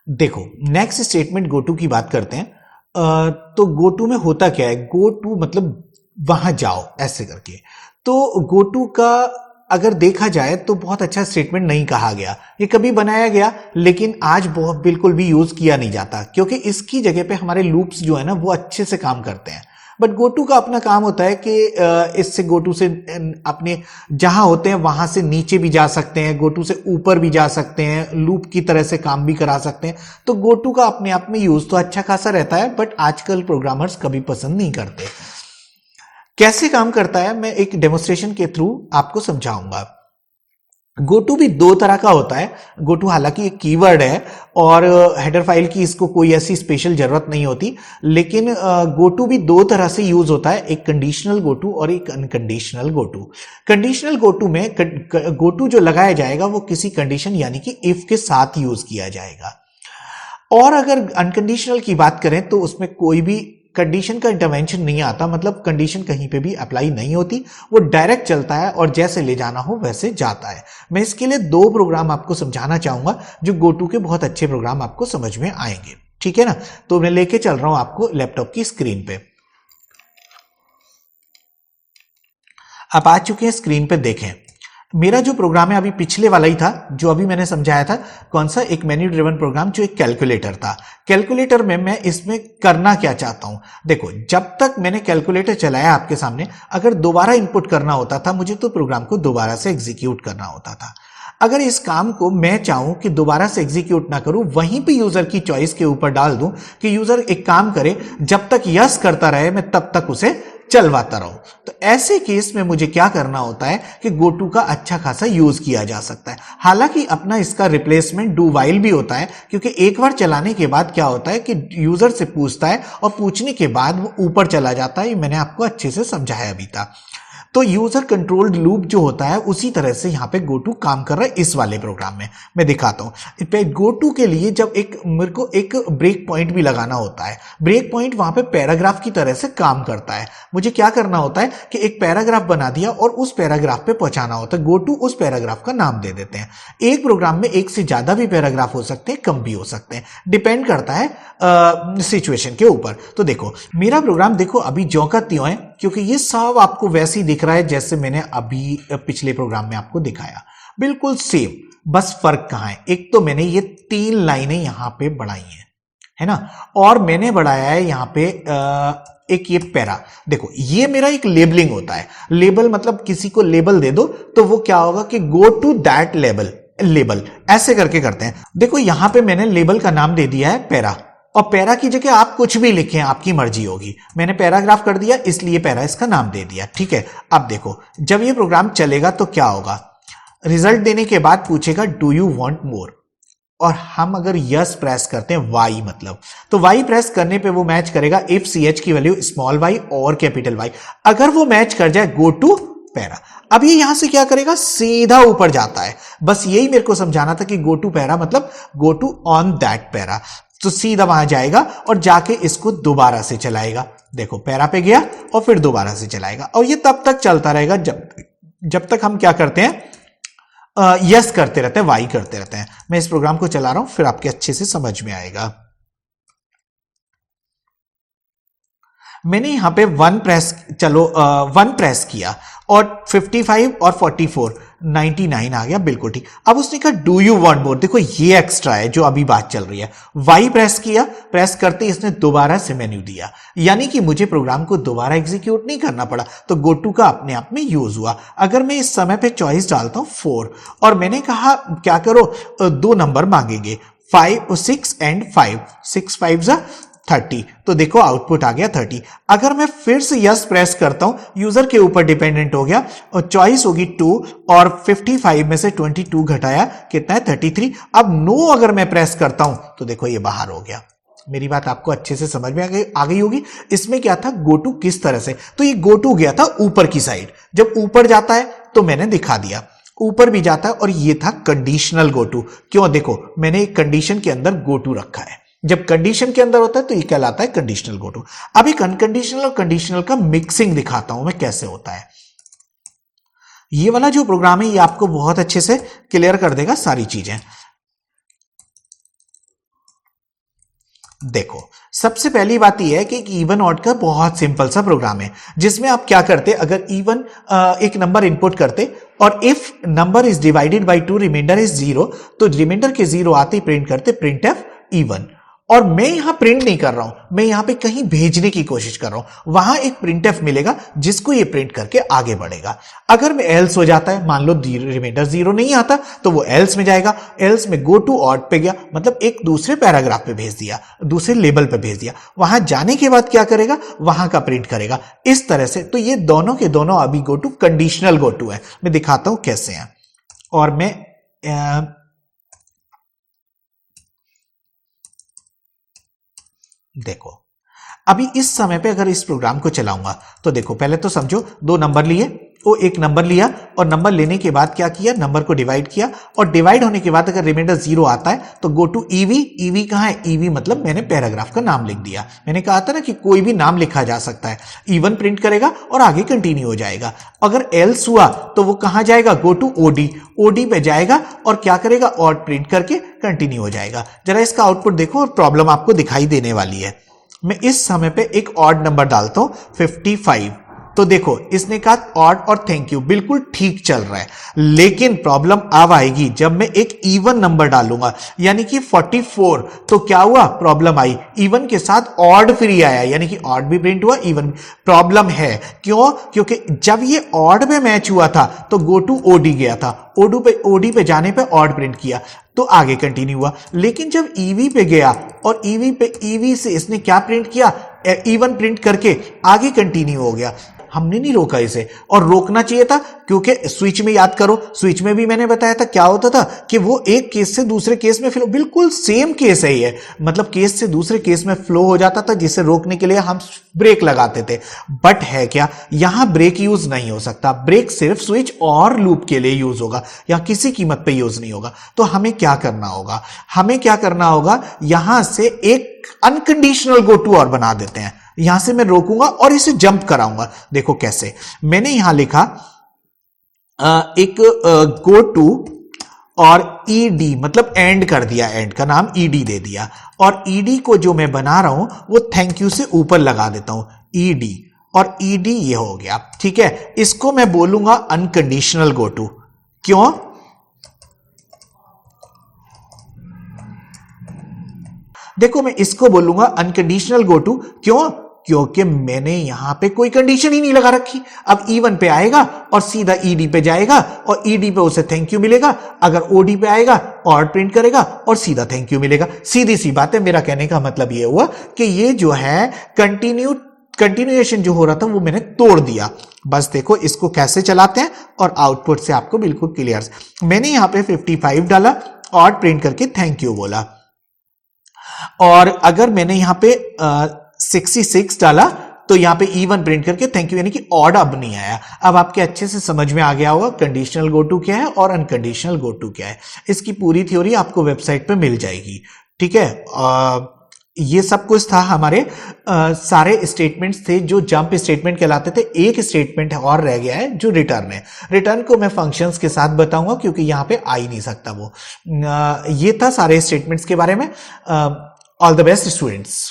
देखो next statement gotu की बात करते हैं। तो गोटू में होता क्या है, गोटू मतलब वहां जाओ ऐसे करके। तो गोटू का अगर देखा जाए तो बहुत अच्छा स्टेटमेंट नहीं कहा गया, ये कभी बनाया गया लेकिन आज बहुत बिल्कुल भी यूज किया नहीं जाता, क्योंकि इसकी जगह पे हमारे लूप्स जो है ना वो अच्छे से काम करते हैं। बट गोटू का अपना काम होता है कि इससे गोटू से अपने जहां होते हैं वहां से नीचे भी जा सकते हैं, गोटू से ऊपर भी जा सकते हैं, लूप की तरह से काम भी करा सकते हैं। तो गोटू का अपने आप में यूज तो अच्छा खासा रहता है, बट आजकल प्रोग्रामर्स कभी पसंद नहीं करते। कैसे काम करता है मैं एक डेमोस्ट्रेशन के थ्रू आपको समझाऊंगा। गोटू भी दो तरह का होता है। गोटू हालांकि एक कीवर्ड है और हेडर फाइल की इसको कोई ऐसी स्पेशल जरूरत नहीं होती, लेकिन गोटू भी दो तरह से यूज होता है, एक कंडीशनल गोटू और एक अनकंडीशनल गोटू। कंडीशनल गोटू में गोटू जो लगाया जाएगा वो किसी कंडीशन यानी कि इफ के साथ यूज किया जाएगा। और अगर अनकंडीशनल की बात करें तो उसमें कोई भी कंडीशन का इंटरवेंशन नहीं आता, मतलब कंडीशन कहीं पे भी अप्लाई नहीं होती, वो डायरेक्ट चलता है और जैसे ले जाना हो वैसे जाता है। मैं इसके लिए दो प्रोग्राम आपको समझाना चाहूंगा जो गोटू के बहुत अच्छे प्रोग्राम आपको समझ में आएंगे, ठीक है ना। तो मैं लेके चल रहा हूं आपको लैपटॉप की स्क्रीन पे। आप आ चुके हैं स्क्रीन पे, देखें मेरा जो प्रोग्राम है अभी पिछले वाला ही था जो अभी मैंने समझाया था। कौन सा? एक मेन्यू ड्रिवन प्रोग्राम जो एक कैलकुलेटर था। कैलकुलेटर में मैं इसमें करना क्या चाहता हूं, देखो जब तक मैंने कैलकुलेटर चलाया आपके सामने, अगर दोबारा इनपुट करना होता था मुझे तो प्रोग्राम को दोबारा से एग्जीक्यूट करना होता था। अगर इस काम को मैं चाहूं कि दोबारा से एग्जीक्यूट ना करूं, वहीं पे यूजर की चॉइस के ऊपर डाल दूं कि यूजर एक काम करे, जब तक यस करता रहे मैं तब तक उसे चलवाता रहूं, तो ऐसे केस में मुझे क्या करना होता है कि गोटू का अच्छा खासा यूज किया जा सकता है। हालांकि अपना इसका रिप्लेसमेंट डू वाइल भी होता है, क्योंकि एक बार चलाने के बाद क्या होता है कि यूजर से पूछता है और पूछने के बाद वो ऊपर चला जाता है। ये मैंने आपको अच्छे से समझाया भी था। तो यूजर कंट्रोल्ड लूप जो होता है उसी तरह से यहां पे गोटू काम कर रहा है इस वाले प्रोग्राम में। मैं दिखाता हूं गोटू के लिए जब मेरे को एक ब्रेक पॉइंट भी लगाना होता है। ब्रेक पॉइंट वहां पे पैराग्राफ की तरह से काम करता है। मुझे क्या करना होता है कि एक पैराग्राफ बना दिया और उस पैराग्राफ पे पहुंचाना होता है। गोटू उस पैराग्राफ का नाम दे देते हैं। एक प्रोग्राम में एक से ज्यादा भी पैराग्राफ हो सकते हैं, कम भी हो सकते हैं, डिपेंड करता है सिचुएशन के ऊपर। तो देखो मेरा प्रोग्राम देखो अभी ज्यों का त्यों है, क्योंकि ये सब आपको वैसे ही दिख रहा है जैसे मैंने अभी पिछले प्रोग्राम में आपको दिखाया, बिल्कुल सेम। बस फर्क कहां है, एक तो मैंने ये 3 लाइनें यहां पे बढ़ाई हैं, है ना, और मैंने बढ़ाया है यहां पे एक ये पैरा। देखो ये मेरा एक लेबलिंग होता है। लेबल मतलब किसी को लेबल दे दो तो वो क्या होगा कि गो टू दैट लेबल ऐसे करके करते हैं। देखो यहां पे मैंने लेबल का नाम दे दिया है पैरा, और पैरा की जगह आप कुछ भी लिखें, आपकी मर्जी होगी। मैंने पैराग्राफ कर दिया इसलिए पैरा इसका नाम दे दिया, ठीक है। अब देखो जब ये प्रोग्राम चलेगा तो क्या होगा, रिजल्ट देने के बाद पूछेगा डू यू वांट मोर, और हम अगर यस प्रेस करते हैं वाई मतलब, तो वाई प्रेस करने पे वो मैच करेगा इफ ch की वैल्यू स्मॉल वाई और कैपिटल वाई। अगर वो मैच कर जाए गो टू पैरा। अब ये यहां से क्या करेगा, सीधा ऊपर जाता है। बस यही मेरे को समझाना था कि गो टू पैरा मतलब go to on that para, तो सीधा वहां जाएगा और जाके इसको दोबारा से चलाएगा। देखो पैरा पे गया और फिर दोबारा से चलाएगा, और ये तब तक चलता रहेगा जब तक हम क्या करते हैं, यस करते रहते हैं, वाई करते रहते हैं। मैं इस प्रोग्राम को चला रहा हूं फिर आपके अच्छे से समझ में आएगा। मैंने यहां पे 1 प्रेस किया और 55 और 44 99 आ गया, बिल्कुल ठीक। अब उसने कहा डू यू वांट मोर, देखो ये एक्स्ट्रा है जो अभी बात चल रही है। वाई प्रेस किया, प्रेस करते इसने दोबारा से मेन्यू दिया, यानी कि मुझे प्रोग्राम को दोबारा एग्जीक्यूट नहीं करना पड़ा, तो गो टू का अपने आप में यूज हुआ। अगर मैं इस समय पे चॉइस डालता हूं 4 और मैंने कहा क्या करो, 2 नंबर मांगेंगे 5 6 एंड 5 6 5 30, तो देखो आउटपुट आ गया 30। अगर मैं फिर से यस प्रेस करता हूं, यूजर के ऊपर डिपेंडेंट हो गया और चॉइस होगी 2 और 55 में से 22 घटाया कितना है 33। अब नो अगर मैं प्रेस करता हूं तो देखो ये बाहर हो गया। मेरी बात आपको अच्छे से समझ में आ गई होगी। इसमें क्या था, गोटू किस तरह से, तो ये गोटू गया था ऊपर की साइड। जब ऊपर जाता है तो मैंने दिखा दिया, ऊपर भी जाता है, और ये था कंडीशनल गोटू। क्यों, देखो मैंने एक कंडीशन के अंदर गोटू रखा है। जब कंडीशन के अंदर होता है तो ये कहलाता है कंडीशनल गोटू। अब एक अनकंडीशनल और कंडीशनल का मिक्सिंग दिखाता हूं मैं कैसे होता है। ये वाला जो प्रोग्राम है ये आपको बहुत अच्छे से क्लियर कर देगा सारी चीजें। देखो, सबसे पहली बात यह है कि इवन ऑड का बहुत सिंपल सा प्रोग्राम है, जिसमें आप क्या करते, अगर इवन एक नंबर इनपुट करते और if number is divided by 2 remainder is 0, तो रिमाइंडर के 0 आते ही प्रिंट करते प्रिंट एफ इवन। और मैं यहां प्रिंट नहीं कर रहा हूं, मैं यहां पे कहीं भेजने की कोशिश कर रहा हूं, वहां एक प्रिंट एफ मिलेगा जिसको ये प्रिंट करके आगे बढ़ेगा। अगर मैं एल्स हो जाता है, मान लो रिमाइंडर 0 नहीं आता, तो वो एल्स में जाएगा, एल्स में गो टू ऑड पे गया, मतलब एक दूसरे पैराग्राफ पे भेज दिया, दूसरे लेबल पे भेज दिया, वहां जाने के बाद क्या करेगा, वहां का प्रिंट करेगा इस तरह से। तो ये दोनों के दोनों अभी go to conditional go to है। मैं दिखाता हूं कैसे हैं। और मैं देखो, अभी इस समय पे अगर इस प्रोग्राम को चलाऊंगा तो देखो, पहले तो समझो 2 नंबर लिए, वो एक नंबर लिया और नंबर लेने के बाद क्या किया, नंबर को डिवाइड किया, और डिवाइड होने के बाद अगर रिमाइंडर 0 आता है तो गो टू ईवी। ईवी कहां है, ईवी मतलब मैंने पैराग्राफ का नाम लिख दिया। मैंने कहा था ना कि कोई भी नाम लिखा जा सकता है। इवन प्रिंट करेगा और आगे कंटिन्यू हो जाएगा। अगर एल्स हुआ तो वो कहां जाएगा, गो टू ओडी। ओडी पे जाएगा और क्या करेगा, ऑड प्रिंट करके कंटिन्यू हो जाएगा। जरा इसका आउटपुट देखो और प्रॉब्लम आपको दिखाई देने वाली है। मैं इस समय पे एक ऑड नंबर डालता हूं 55। तो देखो, इसने कहा ऑड और थैंक यू, बिल्कुल ठीक चल रहा है। लेकिन प्रॉब्लम अब आएगी जब मैं एक इवन नंबर डालूंगा, यानी कि 44। तो क्या हुआ, प्रॉब्लम आई, इवन के साथ ऑड फ्री आया, यानी कि ऑड भी प्रिंट हुआ, इवन। प्रॉब्लम है क्यों, क्योंकि जब ये ऑड में मैच हुआ था तो गो टू ओडी गया था, ओडी पे जाने पे ऑड प्रिंट किया तो आगे कंटिन्यू हुआ। लेकिन जब ईवी पे गया और ईवी से इसने क्या प्रिंट किया, इवन प्रिंट करके आगे कंटिन्यू हो गया। हमने नहीं रोका इसे, और रोकना चाहिए था, क्योंकि स्विच में याद करो, स्विच में भी मैंने बताया था क्या होता था कि वो एक केस से दूसरे केस में फ्लो, बिल्कुल सेम केस है ये, मतलब केस से दूसरे केस में फ्लो हो जाता था, जिसे रोकने के लिए हम ब्रेक लगाते थे। बट है क्या, यहां ब्रेक यूज नहीं हो सकता। ब्रेक सिर्फ स्विच और लूप के लिए यूज होगा, या किसी कीमत पे यूज नहीं होगा। तो हमें क्या करना होगा, हमें क्या करना होगा, यहां से एक अनकंडीशनल गो टू और बना देते हैं। यहां से मैं रोकूंगा और इसे जंप कराऊंगा। देखो कैसे, मैंने यहां लिखा एक गो टू और ईडी, मतलब एंड कर दिया, एंड का नाम ईडी दे दिया, और ईडी को जो मैं बना रहा हूं वो थैंक यू से ऊपर लगा देता हूं, ईडी, और ईडी ये हो गया। ठीक है, इसको मैं बोलूंगा अनकंडीशनल गो टू। क्यों, देखो मैं इसको बोलूंगा अनकंडीशनल गो टू, क्यों, क्योंकि मैंने यहां पे कोई कंडीशन ही नहीं लगा रखी। अब इवन पे आएगा और सीधा ईडी पे जाएगा, और ईडी पे उसे थैंक यू मिलेगा। अगर ओडी पे आएगा और प्रिंट करेगा और सीधा थैंक यू मिलेगा। सीधी सी बात है। मेरा कहने का मतलब यह हुआ कि ये जो है कंटिन्यूएशन जो हो रहा था वो मैंने तोड़ दिया। बस देखो इसको कैसे चलाते हैं, और आउटपुट से आपको बिल्कुल क्लियर। मैंने यहां पे 55 डाला और प्रिंट करके थैंक यू बोला, और अगर मैंने यहां पे 66 डाला तो यहां पे इवन प्रिंट करके थैंक यू, यानी कि ऑड अब नहीं आया। अब आपके अच्छे से समझ में आ गया होगा कंडीशनल गो टू क्या है और अनकंडीशनल गो टू क्या है। इसकी पूरी थ्योरी आपको वेबसाइट पे मिल जाएगी। ठीक है, ये सब कुछ था। हमारे सारे स्टेटमेंट्स थे जो जंप स्टेटमेंट कहलाते थे। एक स्टेटमेंट और रह गया है जो रिटर्न है। रिटर्न को मैं फंक्शंस के साथ बताऊंगा क्योंकि यहां पे आ ही नहीं सकता वो। ये था सारे स्टेटमेंट्स के बारे में। All the best students.